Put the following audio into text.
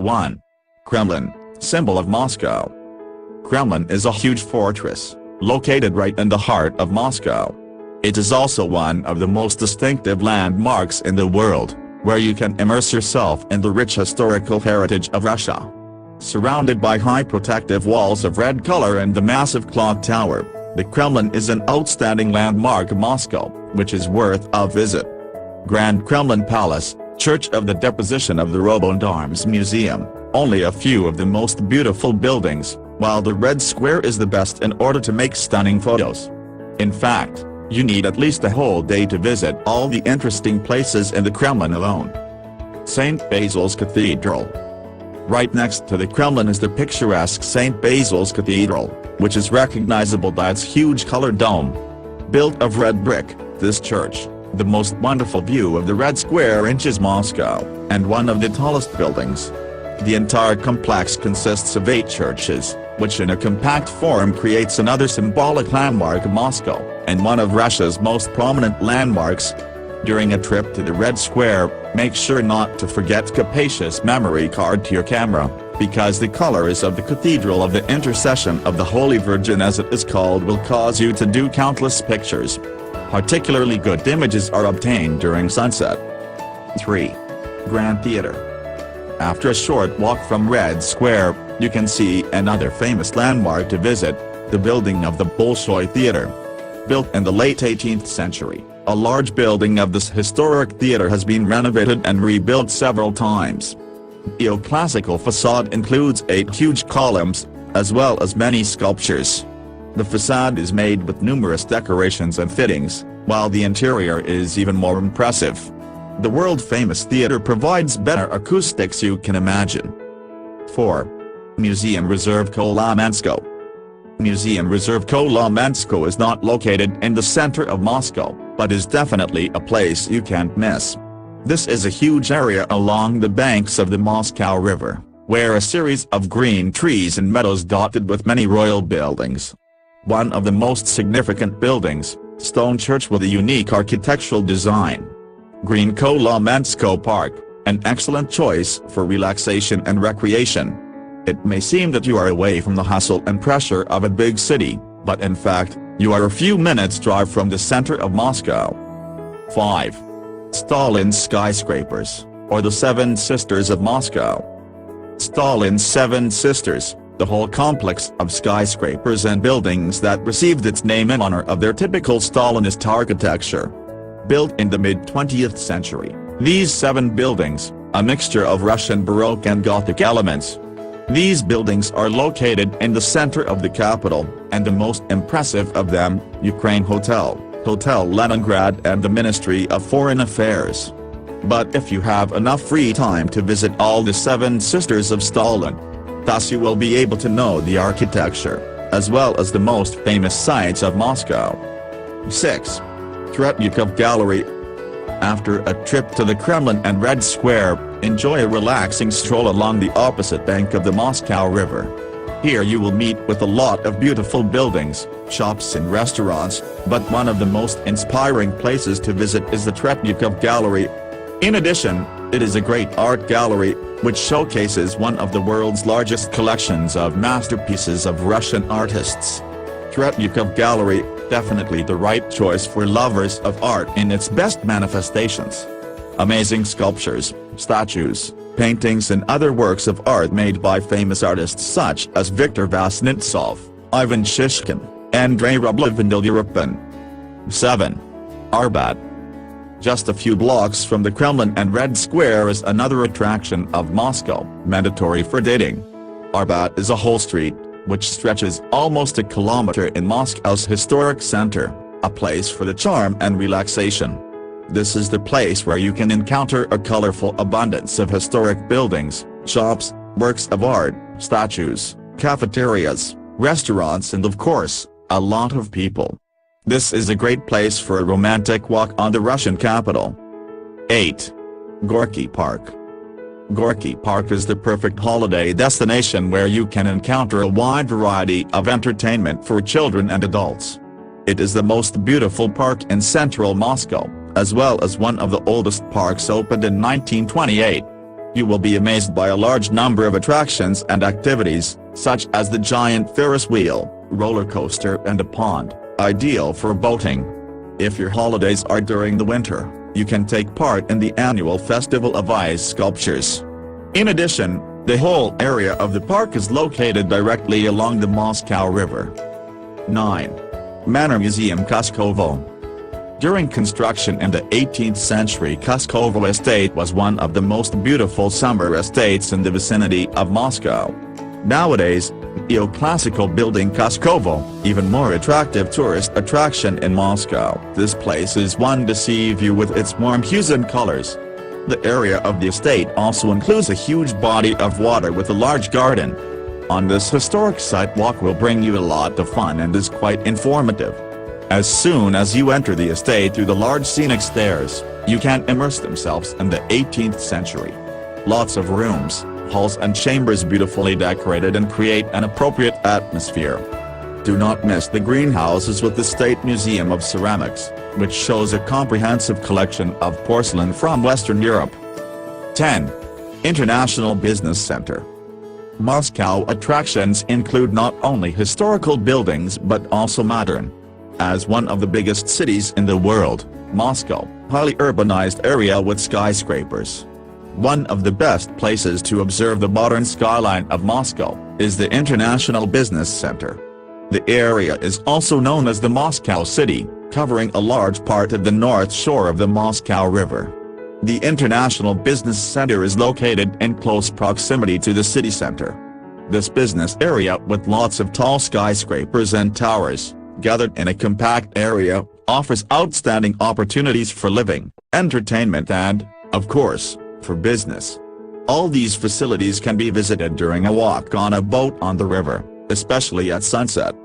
1. Kremlin, symbol of Moscow. Kremlin is a huge fortress, located right in the heart of Moscow. It is also one of the most distinctive landmarks in the world, where you can immerse yourself in the rich historical heritage of Russia. Surrounded by high protective walls of red color and the massive clock tower, the Kremlin is an outstanding landmark of Moscow, which is worth a visit. Grand Kremlin Palace, Church of the Deposition of the Robogendarmes Museum, only a few of the most beautiful buildings, while the Red Square is the best in order to make stunning photos. In fact, you need at least a whole day to visit all the interesting places in the Kremlin alone. St. Basil's Cathedral. Right next to the Kremlin is the picturesque St. Basil's Cathedral, which is recognizable by its huge colored dome. Built of red brick, this church, the most wonderful view of the Red Square inches Moscow, and one of the tallest buildings. The entire complex consists of 8 churches, which in a compact form creates another symbolic landmark of Moscow, and one of Russia's most prominent landmarks. During a trip to the Red Square, make sure not to forget capacious memory card to your camera, because the colors of the Cathedral of the Intercession of the Holy Virgin, as it is called, will cause you to do countless pictures. Particularly good images are obtained during sunset. 3. Grand Theatre. After a short walk from Red Square, you can see another famous landmark to visit, the building of the Bolshoi Theatre. Built in the late 18th century, a large building of this historic theater has been renovated and rebuilt several times. The neoclassical facade includes 8 huge columns, as well as many sculptures. The facade is made with numerous decorations and fittings, while the interior is even more impressive. The world-famous theater provides better acoustics you can imagine. 4. Museum Reserve Kolomenskoye. Museum Reserve Kolomenskoye is not located in the center of Moscow, but is definitely a place you can't miss. This is a huge area along the banks of the Moscow River, where a series of green trees and meadows dotted with many royal buildings. One of the most significant buildings, stone church with a unique architectural design. Green Kolomenskoye Park, an excellent choice for relaxation and recreation. It may seem that you are away from the hustle and pressure of a big city, but in fact, you are a few minutes' drive from the center of Moscow. 5. Stalin's skyscrapers, or the 7 Sisters of Moscow. Stalin's 7 Sisters, the whole complex of skyscrapers and buildings that received its name in honor of their typical Stalinist architecture. Built in the mid-20th century, these 7 buildings, a mixture of Russian Baroque and Gothic elements. These buildings are located in the center of the capital, and the most impressive of them, Ukraine Hotel, Hotel Leningrad and the Ministry of Foreign Affairs. But if you have enough free time to visit all the 7 Sisters of Stalin, thus you will be able to know the architecture, as well as the most famous sites of Moscow. 6. Tretyakov Gallery. After a trip to the Kremlin and Red Square, enjoy a relaxing stroll along the opposite bank of the Moscow River. Here you will meet with a lot of beautiful buildings, shops and restaurants, but one of the most inspiring places to visit is the Tretyakov Gallery. In addition, it is a great art gallery, which showcases one of the world's largest collections of masterpieces of Russian artists. Tretyakov Gallery, definitely the right choice for lovers of art in its best manifestations. Amazing sculptures, statues, paintings and other works of art made by famous artists such as Viktor Vasnetsov, Ivan Shishkin, Andrei Rublev and Ilya Repin. 7. Arbat. Just a few blocks from the Kremlin and Red Square is another attraction of Moscow, mandatory for dating. Arbat is a whole street, which stretches almost a kilometer in Moscow's historic center, a place for the charm and relaxation. This is the place where you can encounter a colorful abundance of historic buildings, shops, works of art, statues, cafeterias, restaurants and of course, a lot of people. This is a great place for a romantic walk on the Russian capital. 8. Gorky Park. Gorky Park is the perfect holiday destination where you can encounter a wide variety of entertainment for children and adults. It is the most beautiful park in central Moscow, as well as one of the oldest parks opened in 1928. You will be amazed by a large number of attractions and activities, such as the giant Ferris wheel, roller coaster and a pond, ideal for boating. If your holidays are during the winter, you can take part in the annual Festival of Ice Sculptures. In addition, the whole area of the park is located directly along the Moscow River. 9. Manor Museum Kuskovo. During construction in the 18th century, Kuskovo estate was one of the most beautiful summer estates in the vicinity of Moscow. Nowadays, neoclassical building Kuskovo, even more attractive tourist attraction in Moscow. This place is one to see view with its warm hues and colors. The area of the estate also includes a huge body of water with a large garden. On this historic site, walk will bring you a lot of fun and is quite informative. As soon as you enter the estate through the large scenic stairs, you can immerse themselves in the 18th century. Lots of rooms, halls and chambers beautifully decorated and create an appropriate atmosphere. Do not miss the greenhouses with the State Museum of Ceramics, which shows a comprehensive collection of porcelain from Western Europe. 10. International Business Center. Moscow attractions include not only historical buildings but also modern. As one of the biggest cities in the world, Moscow, highly urbanized area with skyscrapers. One of the best places to observe the modern skyline of Moscow is the International Business Center. The area is also known as the Moscow City, covering a large part of the north shore of the Moscow River. The International Business Center is located in close proximity to the city center. This business area, with lots of tall skyscrapers and towers, gathered in a compact area, offers outstanding opportunities for living, entertainment and, of course, for business. All these facilities can be visited during a walk on a boat on the river, especially at sunset.